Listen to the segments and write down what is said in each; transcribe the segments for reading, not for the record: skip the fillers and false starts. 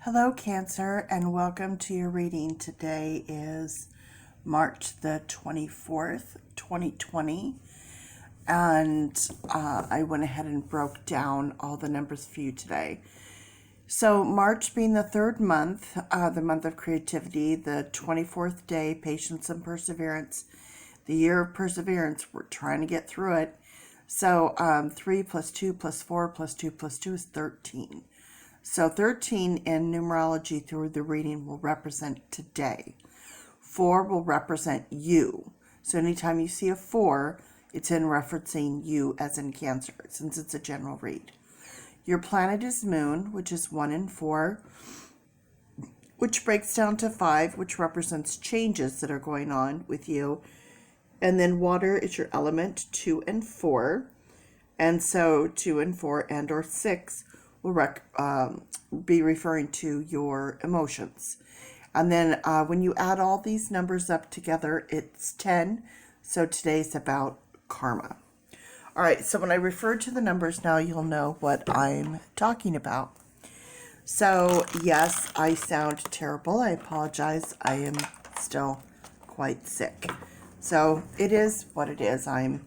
Hello, Cancer, and welcome to your reading. Today is March the 24th, 2020, and I went ahead and broke down all the numbers for you today. So March being the third month, the month of creativity, the 24th day, patience and perseverance, the year of perseverance, we're trying to get through it. So 3 plus 2 plus 4 plus 2 plus 2 is 13. So 13 in numerology through the reading will represent today. 4 will represent you. So anytime you see a 4, it's in referencing you as in Cancer, since it's a general read. Your planet is Moon, which is 1 and 4, which breaks down to 5, which represents changes that are going on with you. And then water is your element, 2 and 4. And so 2 and 4 and or 6 will be referring to your emotions. And then when you add all these numbers up together, it's 10. So today's about karma. All right, so when I refer to the numbers now, you'll know what I'm talking about. So yes, I sound terrible. I apologize. I am still quite sick. So it is what it is. I'm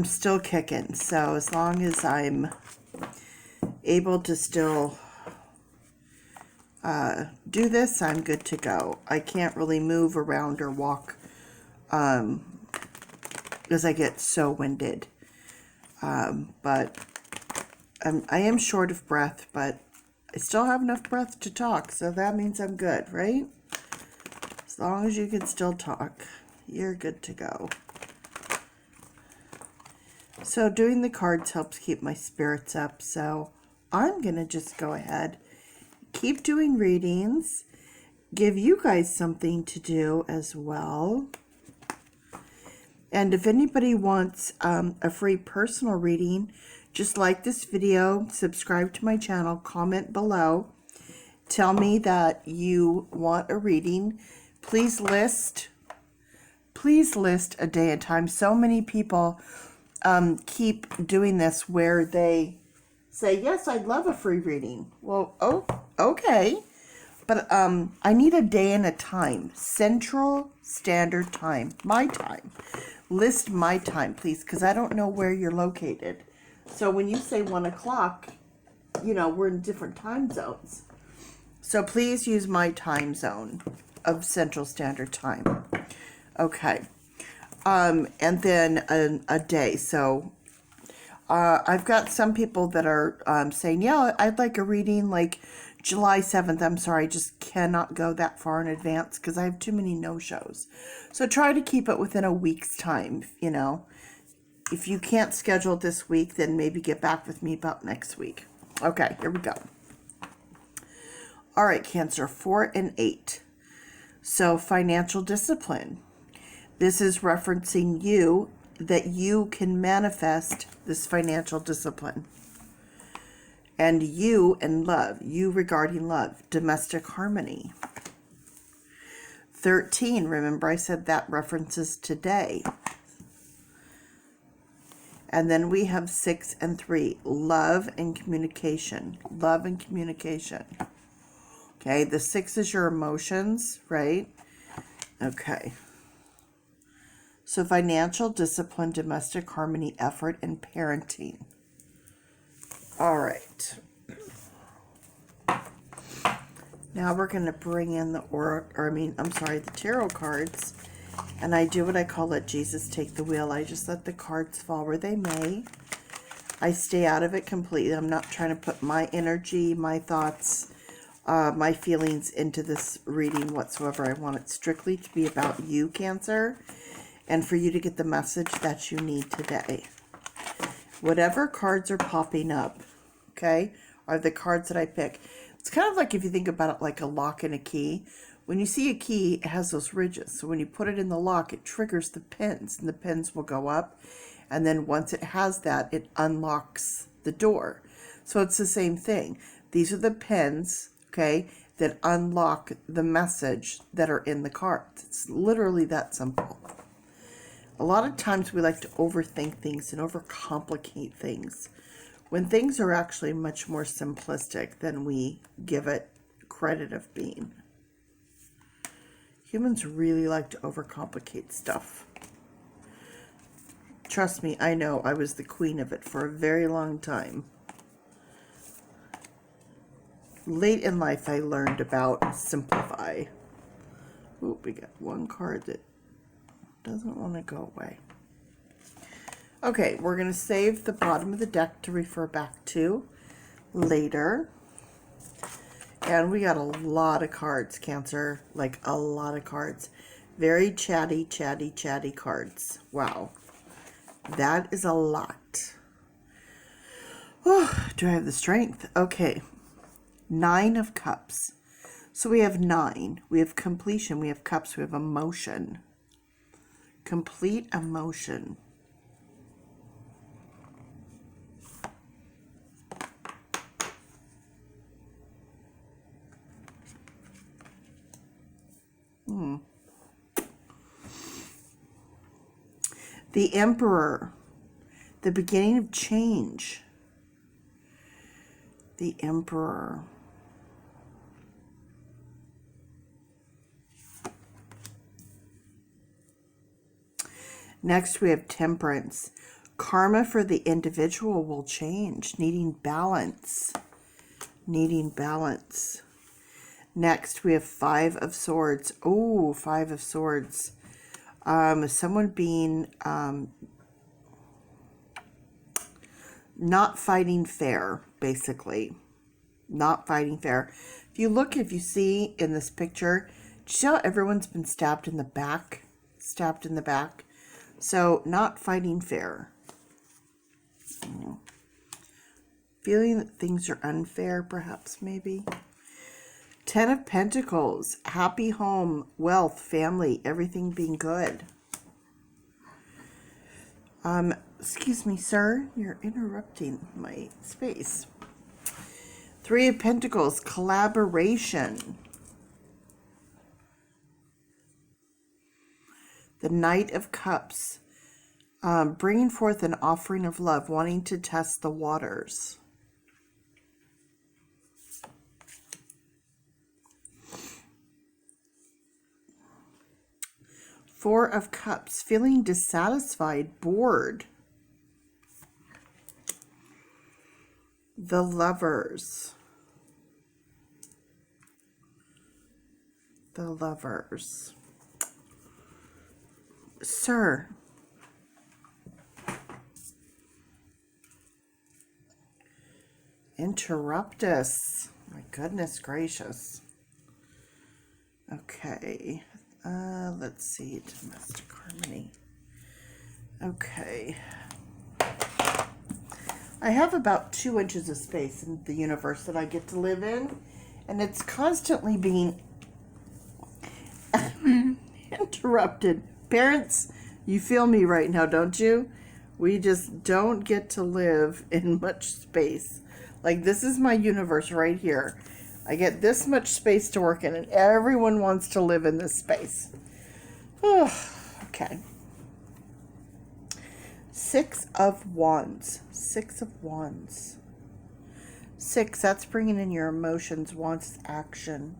still kicking. So as long as I'm able to still do this, I'm good to go. I can't really move around or walk because I get so winded. But I am short of breath, but I still have enough breath to talk, so that means I'm good, right? As long as you can still talk, you're good to go. So doing the cards helps keep my spirits up, so I'm going to just go ahead, keep doing readings, give you guys something to do as well. And if anybody wants a free personal reading, just like this video, subscribe to my channel, comment below, tell me that you want a reading. Please list a day and time. So many people keep doing this where they say, yes, I'd love a free reading. Well, okay. But I need a day and a time. Central Standard Time. My time. List my time, please, because I don't know where you're located. So when you say 1 o'clock, we're in different time zones. So please use my time zone of Central Standard Time. Okay. And then a day. So I've got some people that are saying, yeah, I'd like a reading like July 7th. I'm sorry, I just cannot go that far in advance because I have too many no-shows. So try to keep it within a week's time, If you can't schedule it this week, then maybe get back with me about next week. Okay, here we go. All right, Cancer, 4 and 8. So financial discipline. This is referencing you, that you can manifest this financial discipline. And you and love, you regarding love, domestic harmony. 13, remember I said that references today. And then we have 6 and 3, love and communication. Love and communication. Okay, the 6 is your emotions, right? Okay. So financial discipline, domestic harmony, effort, and parenting. All right. Now we're going to bring in the tarot cards. And I do what I call let Jesus take the wheel. I just let the cards fall where they may. I stay out of it completely. I'm not trying to put my energy, my thoughts, my feelings into this reading whatsoever. I want it strictly to be about you, Cancer, and for you to get the message that you need today. Whatever cards are popping up, okay, are the cards that I pick. It's kind of like if you think about it like a lock and a key. When you see a key, it has those ridges. So when you put it in the lock, it triggers the pins, and the pins will go up. And then once it has that, it unlocks the door. So it's the same thing. These are the pins, okay, that unlock the message that are in the cards. It's literally that simple. A lot of times we like to overthink things and overcomplicate things when things are actually much more simplistic than we give it credit of being. Humans really like to overcomplicate stuff. Trust me, I know I was the queen of it for a very long time. Late in life, I learned about simplify. Ooh, we got one card that doesn't want to go away. Okay, we're going to save the bottom of the deck to refer back to later. And we got a lot of cards, Cancer. Like a lot of cards. Very chatty, chatty, chatty cards. Wow. That is a lot. Oh, do I have the strength? Okay. 9 of Cups. So we have 9. We have completion. We have cups. We have emotion. Complete emotion. The Emperor. The beginning of change. The Emperor. Next, we have Temperance. Karma for the individual will change, needing balance. Needing balance. Next, we have 5 of Swords. Oh, 5 of Swords. Someone being not fighting fair, basically. Not fighting fair. If you see in this picture, do you see how everyone's been stabbed in the back? Stabbed in the back. So, not fighting fair. Feeling that things are unfair, perhaps, maybe. 10 of Pentacles. Happy home, wealth, family, everything being good. Excuse me, sir. You're interrupting my space. 3 of Pentacles. Collaboration. The Knight of Cups, bringing forth an offering of love, wanting to test the waters. Four of Cups, feeling dissatisfied, bored. The Lovers. The Lovers. Sir. Interrupt us. My goodness gracious. Okay. Let's see. Domestic harmony. Okay. I have about 2 inches of space in the universe that I get to live in, and it's constantly being interrupted. Parents, you feel me right now, don't you? We just don't get to live in much space. Like, this is my universe right here. I get this much space to work in, and everyone wants to live in this space. Okay. 6 of Wands. 6 of Wands. 6, that's bringing in your emotions. Wands, action.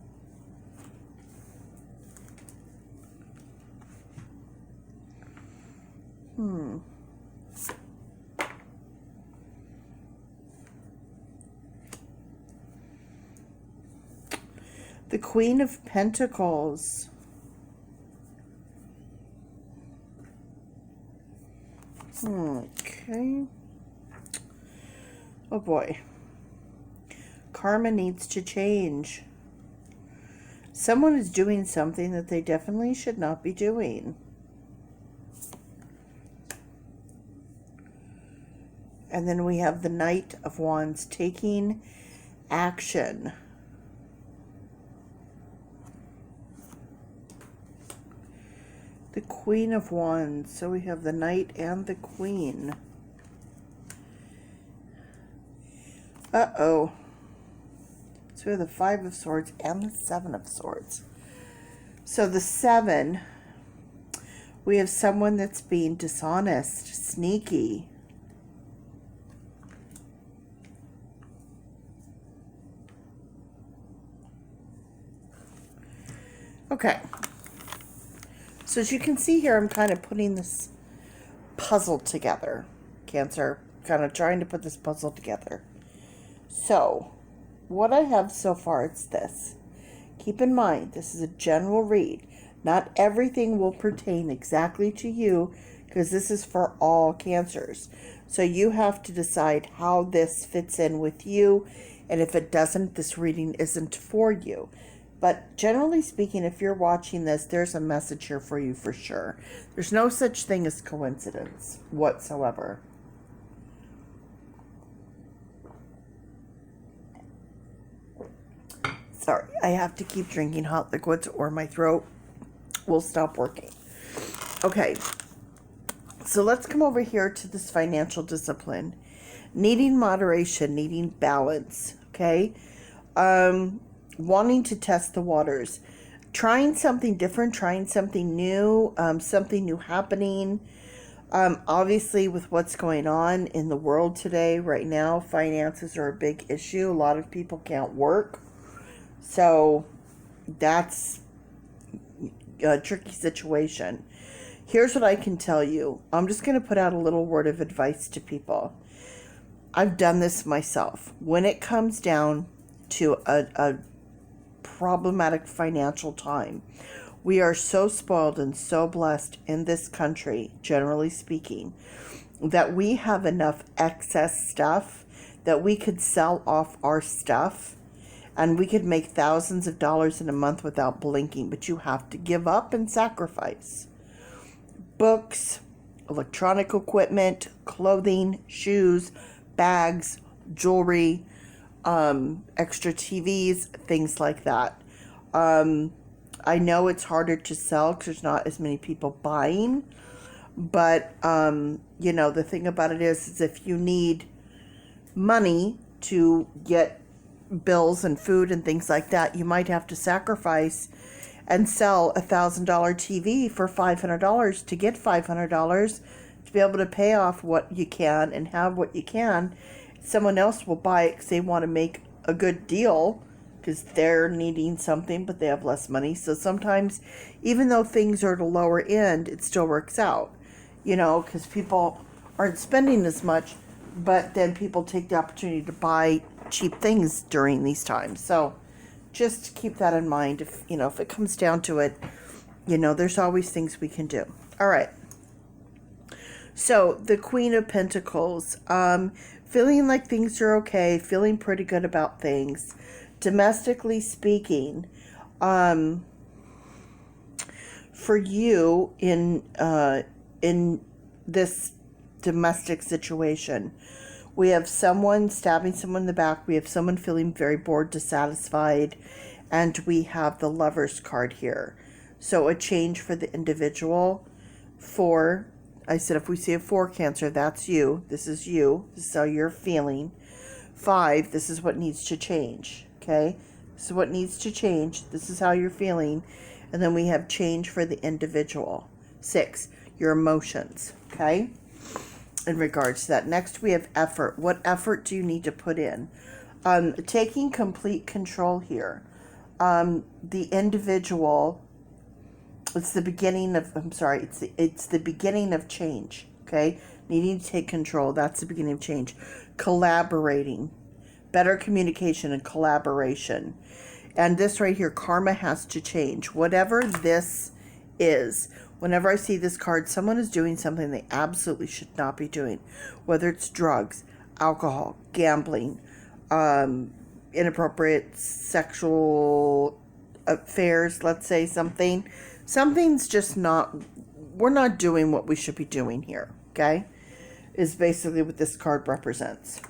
The Queen of Pentacles. Okay. Oh boy. Karma needs to change. Someone is doing something that they definitely should not be doing. And then we have the Knight of Wands taking action. The Queen of Wands. So we have the Knight and the Queen. Uh-oh. So we have the 5 of Swords and the 7 of Swords. So the 7, we have someone that's being dishonest, sneaky. Okay. So as you can see here, I'm kind of putting this puzzle together. Cancer, kind of trying to put this puzzle together. So, what I have so far, it's this. Keep in mind, this is a general read. Not everything will pertain exactly to you, because this is for all cancers. So you have to decide how this fits in with you, and if it doesn't, this reading isn't for you. But generally speaking, if you're watching this, there's a message here for you for sure. There's no such thing as coincidence whatsoever. Sorry, I have to keep drinking hot liquids or my throat will stop working. Okay, so let's come over here to this financial discipline. Needing moderation, needing balance, okay? Wanting to test the waters. Trying something different, trying something new happening. Obviously, with what's going on in the world today, right now, finances are a big issue. A lot of people can't work. So, that's a tricky situation. Here's what I can tell you. I'm just going to put out a little word of advice to people. I've done this myself. When it comes down to a problematic financial time, we are so spoiled and so blessed in this country, generally speaking, that we have enough excess stuff that we could sell off our stuff and we could make thousands of dollars in a month without blinking. But you have to give up and sacrifice. Books, electronic equipment, clothing, shoes, bags, jewelry, extra TVs, things like that. I know it's harder to sell because there's not as many people buying. But, the thing about it is if you need money to get bills and food and things like that, you might have to sacrifice and sell $1,000 TV for $500 to get $500 to be able to pay off what you can and have what you can. Someone else will buy it because they want to make a good deal because they're needing something, but they have less money. So sometimes, even though things are at a lower end, it still works out, because people aren't spending as much, but then people take the opportunity to buy cheap things during these times. So just keep that in mind. If it comes down to it, there's always things we can do. All right. So the Queen of Pentacles, feeling like things are okay, feeling pretty good about things. Domestically speaking, for you in this domestic situation, we have someone stabbing someone in the back. We have someone feeling very bored, dissatisfied. And we have the Lovers card here. So a change for the individual. 4, I said if we see a 4 Cancer, that's you. This is you. This is how you're feeling. 5, this is what needs to change. Okay? This is what needs to change. This is how you're feeling. And then we have change for the individual. 6, your emotions. Okay? In regards to that. Next, we have effort. What effort do you need to put in? Taking complete control here. The individual, it's the beginning of, it's the beginning of change. Okay? Needing to take control. That's the beginning of change. Collaborating. Better communication and collaboration. And this right here, karma has to change. Whatever this is, whenever I see this card, someone is doing something they absolutely should not be doing. Whether it's drugs, alcohol, gambling, inappropriate sexual affairs, let's say something. Something's just not, we're not doing what we should be doing here, okay? Is basically what this card represents.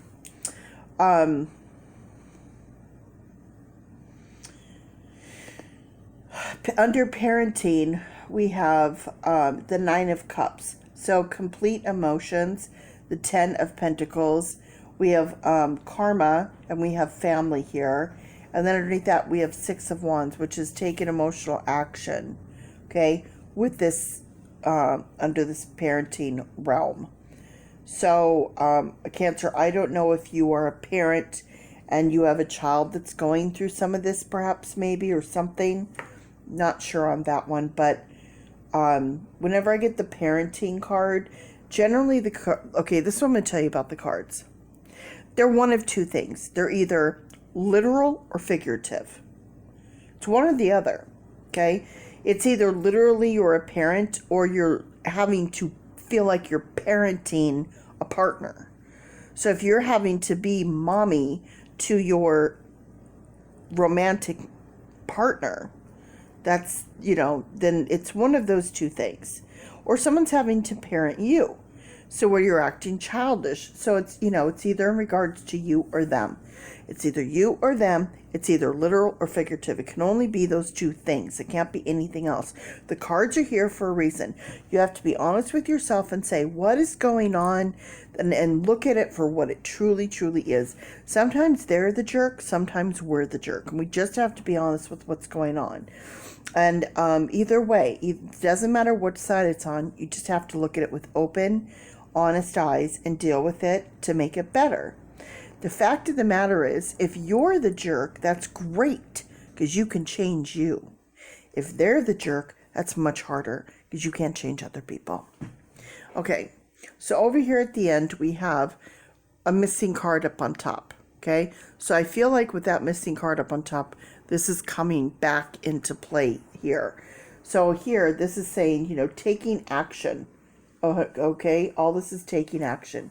Under parenting, we have the 9 of Cups. So complete emotions, the 10 of Pentacles. We have karma, and we have family here. And then underneath that, we have 6 of Wands, which is taking emotional action, okay, with this, under this parenting realm. So, Cancer, I don't know if you are a parent and you have a child that's going through some of this, perhaps, maybe, or something. Not sure on that one, but whenever I get the parenting card, generally okay, this is what I'm going to tell you about the cards. They're one of two things. They're either literal or figurative. It's one or the other, okay? It's either literally you're a parent or you're having to feel like you're parenting a partner. So if you're having to be mommy to your romantic partner, that's, then it's one of those two things. Or someone's having to parent you, so where you're acting childish. So it's, it's either in regards to you or them. It's either you or them. It's either literal or figurative. It can only be those two things. It can't be anything else. The cards are here for a reason. You have to be honest with yourself and say, what is going on? And look at it for what it truly, truly is. Sometimes they're the jerk. Sometimes we're the jerk. And we just have to be honest with what's going on. And either way, it doesn't matter what side it's on. You just have to look at it with open, honest eyes and deal with it to make it better. The fact of the matter is, if you're the jerk, that's great because you can change you. If they're the jerk, that's much harder because you can't change other people. Okay, so over here at the end, we have a missing card up on top. Okay, so I feel like with that missing card up on top, this is coming back into play here. So here, this is saying, taking action. Okay, all this is taking action.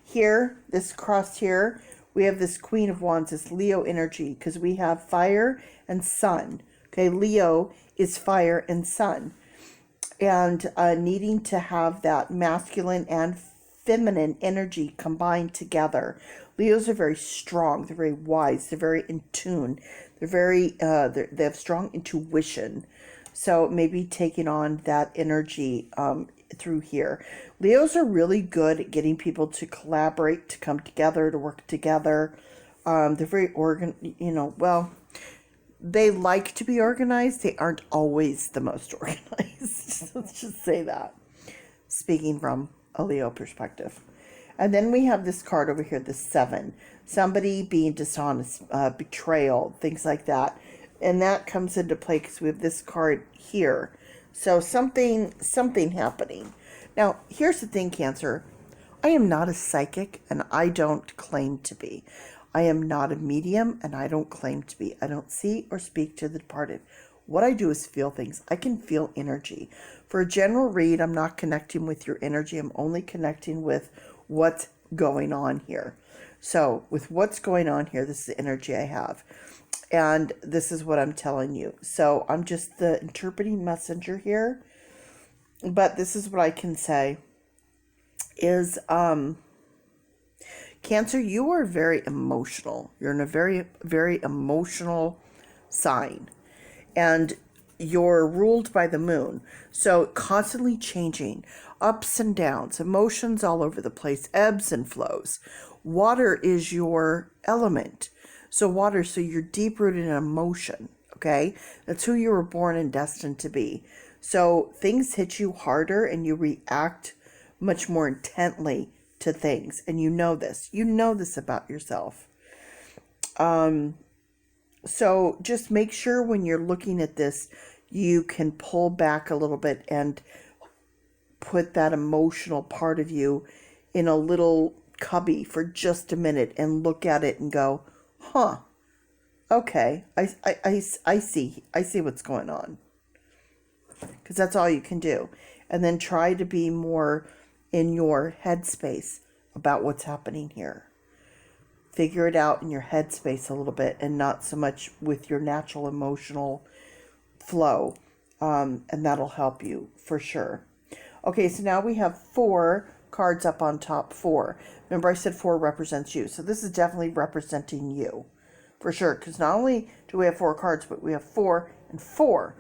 Here, this cross here, we have this Queen of Wands, this Leo energy, because we have fire and sun. Okay, Leo is fire and sun. And needing to have that masculine and feminine energy combined together. Leos are very strong. They're very wise. They're very in tune. They're very, they have strong intuition. So maybe taking on that energy through here. Leos are really good at getting people to collaborate, to come together, to work together. They're very they like to be organized. They aren't always the most organized. Let's just say that. Speaking from a Leo perspective. And then we have this card over here, the 7. Somebody being dishonest, betrayal, things like that. And that comes into play because we have this card here. So something happening. Now, here's the thing, Cancer. I am not a psychic, and I don't claim to be. I am not a medium, and I don't claim to be. I don't see or speak to the departed. What I do is feel things. I can feel energy. For a general read, I'm not connecting with your energy. I'm only connecting with what's going on here. So with what's going on here, this is the energy I have. And this is what I'm telling you. So I'm just the interpreting messenger here. But this is what I can say is, Cancer, you are very emotional. You're in a very, very emotional sign. And you're ruled by the moon. So constantly changing, ups and downs, emotions all over the place, ebbs and flows. Water is your element. So water, so you're deep-rooted in emotion, okay? That's who you were born and destined to be. So things hit you harder and you react much more intently to things. And you know this. You know this about yourself. So just make sure when you're looking at this, you can pull back a little bit and put that emotional part of you in a little cubby for just a minute and look at it and go, huh, okay, I see what's going on. Because that's all you can do. And then try to be more in your headspace about what's happening here. Figure it out in your headspace a little bit and not so much with your natural emotional flow. And that'll help you for sure. Okay, so now we have 4 cards up on top. 4. Remember I said 4 represents you. So this is definitely representing you for sure. Because not only do we have 4 cards, but we have 4 and 4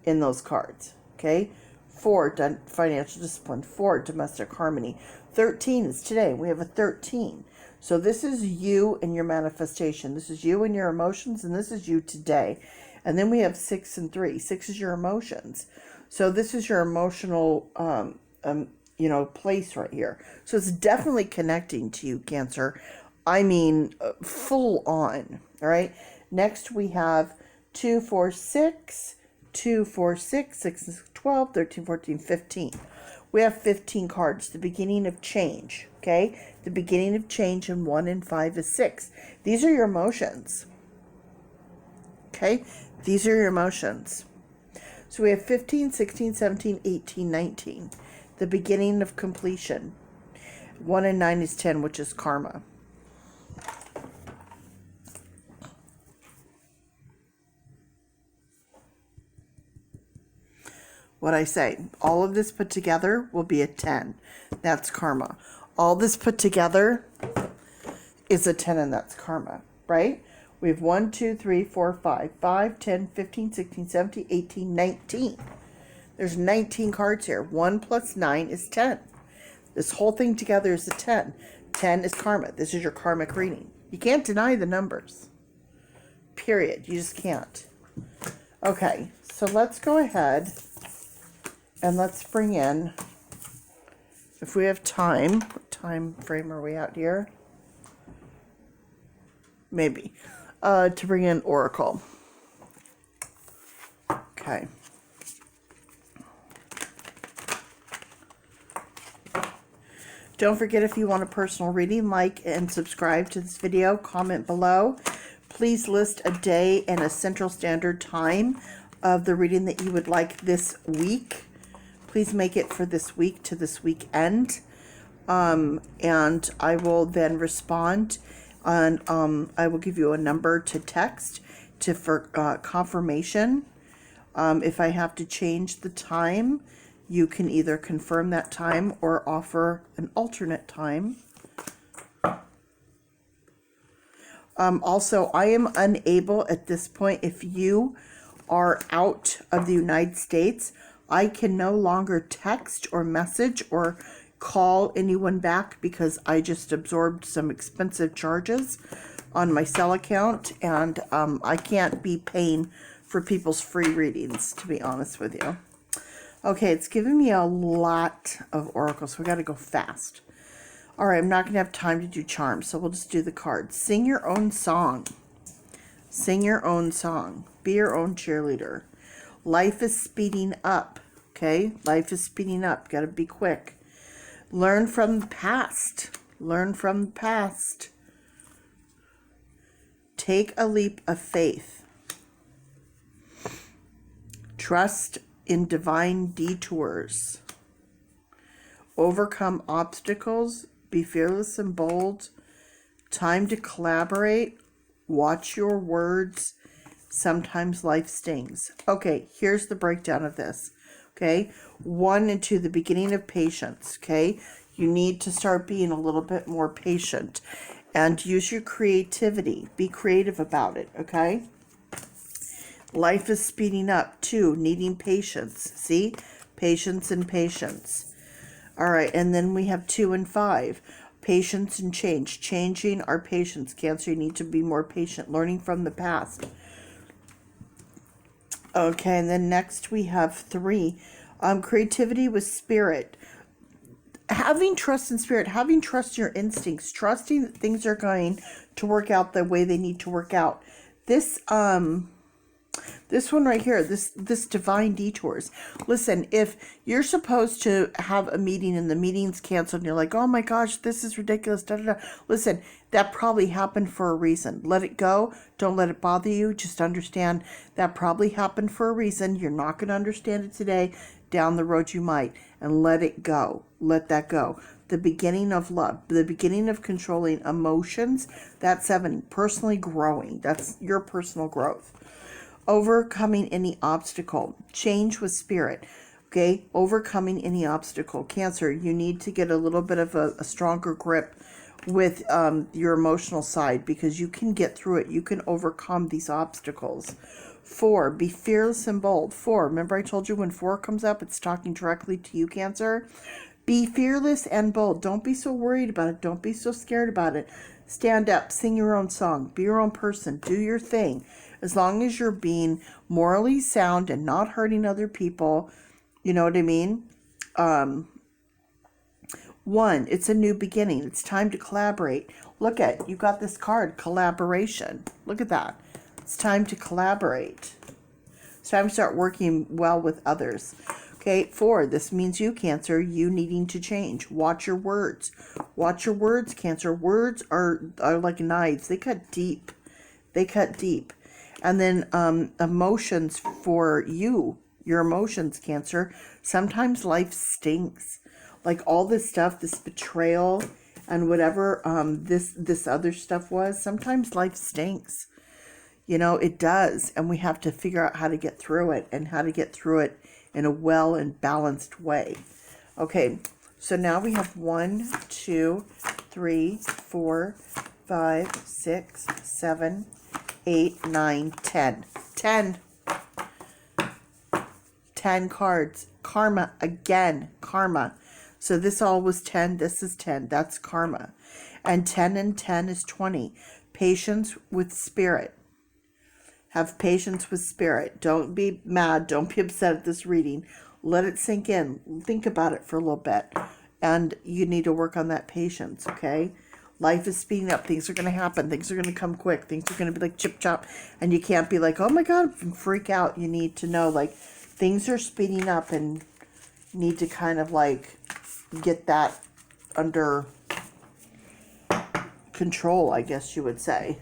in those cards. Okay, 4 financial discipline, 4 domestic harmony. 13 is today. We have a 13. So this is you and your manifestation. This is you and your emotions, and this is you today. And then we have 6 and 3. 6 is your emotions. So this is your emotional, place right here. So it's definitely connecting to you, Cancer. I mean, full on. All right. Next we have 2, 4, 6, 2, 4, 6, 6, 6, 12, 13, 14, 15. We have 15 cards. The beginning of change, okay? The beginning of change, and 1 and 5 is 6. These are your emotions, okay? These are your emotions. So we have 15, 16, 17, 18, 19. The beginning of completion. 1 and 9 is 10, which is karma. What I say, all of this put together will be a 10. That's karma. All this put together is a 10, and that's karma, right? We have 1, 2, 3, 4, 5, 5, 10, 15, 16, 17, 18, 19. There's 19 cards here. 1 plus 9 is 10. This whole thing together is a 10. 10 is karma. This is your karmic reading. You can't deny the numbers. Period. You just can't. Okay, so let's go ahead and let's bring in, if we have time, what time frame are we at here? Maybe. To bring in Oracle. Okay. Don't forget, if you want a personal reading, like and subscribe to this video, comment below. Please list a day and a Central Standard Time of the reading that you would like this week. Please make it for this week to this weekend. And I will then respond, and I will give you a number to text for confirmation. If I have to change the time, you can either confirm that time or offer an alternate time. Also, I am unable at this point, if you are out of the United States, I can no longer text or message or call anyone back because I just absorbed some expensive charges on my cell account, and I can't be paying for people's free readings, to be honest with you. Okay, it's giving me a lot of oracles, so we got to go fast. All right, I'm not going to have time to do charms, so we'll just do the cards. Sing your own song. Sing your own song. Be your own cheerleader. Life is speeding up, okay? Life is speeding up. Got to be quick. Learn from the past. Learn from the past. Take a leap of faith. Trust in divine detours. Overcome obstacles. Be fearless and bold. Time to collaborate. Watch your words. Sometimes life stings. Okay, here's the breakdown of this. Okay, 1 and 2, the beginning of patience. Okay, you need to start being a little bit more patient and use your creativity. Be creative about it. Okay, life is speeding up. 2, needing patience. See, patience and patience. All right, and then we have 2 and 5. Patience and change. Changing our patience. Cancer, you need to be more patient. Learning from the past. Okay, and then next we have 3. Creativity with spirit. Having trust in spirit. Having trust in your instincts. Trusting that things are going to work out the way they need to work out. This one right here, this divine detours. Listen, if you're supposed to have a meeting and the meeting's canceled and you're like, oh my gosh, this is ridiculous, da, da, da. Listen, that probably happened for a reason. Let it go. Don't let it bother you. Just understand that probably happened for a reason. You're not going to understand it today. Down the road you might. And let it go. Let that go. The beginning of love. The beginning of controlling emotions. That's 7. Personally growing. That's your personal growth. Overcoming any obstacle. Change with spirit. Okay, overcoming any obstacle. Cancer, you need to get a little bit of a stronger grip with your emotional side, because you can get through it. You can overcome these obstacles. 4, be fearless and bold. 4, remember I told you when 4 comes up, it's talking directly to you, Cancer. Be fearless and bold. Don't be so worried about it. Don't be so scared about it. Stand up. Sing your own song. Be your own person. Do your thing. As long as you're being morally sound and not hurting other people, you know what I mean? 1, it's a new beginning. It's time to collaborate. Look at, you got this card, collaboration. Look at that. It's time to collaborate. It's time to start working well with others. Okay, 4, this means you, Cancer, you needing to change. Watch your words. Watch your words, Cancer. Words are like knives. They cut deep. They cut deep. And then emotions for you, your emotions, Cancer. Sometimes life stinks. Like all this stuff, this betrayal and whatever this other stuff was, sometimes life stinks. You know, it does. And we have to figure out how to get through it and how to get through it in a well and balanced way. Okay, so now we have 1, 2, 3, 4, 5, 6, 7, 8, 9, 10. 10. 10 cards. Karma again. Karma. So this all was 10. This is 10. That's karma. And 10 and 10 is 20. Patience with spirit. Have patience with spirit. Don't be mad. Don't be upset at this reading. Let it sink in. Think about it for a little bit. And you need to work on that patience, okay? Life is speeding up. Things are going to happen. Things are going to come quick. Things are going to be like chip chop. And you can't be like, oh my God, freak out. You need to know, like, things are speeding up and need to kind of like get that under control, I guess you would say.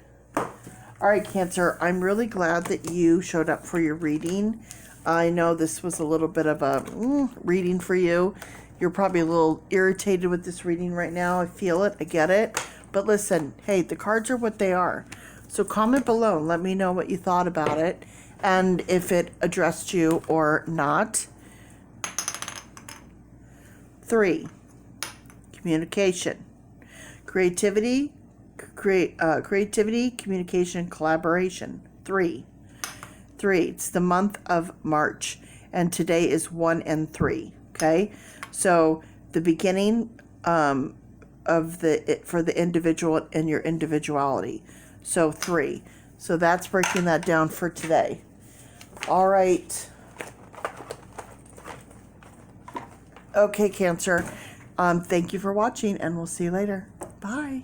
All right, Cancer, I'm really glad that you showed up for your reading. I know this was a little bit of a reading for you. You're probably a little irritated with this reading right now. I feel it. I get it. But listen, hey, the cards are what they are. So comment below and let me know what you thought about it and if it addressed you or not. 3, communication. Creativity, communication, collaboration. 3. It's the month of March, and today is 1 and 3. Okay, so the beginning for the individual and your individuality. So 3. So that's breaking that down for today. All right. Okay, Cancer. Thank you for watching, and we'll see you later. Bye.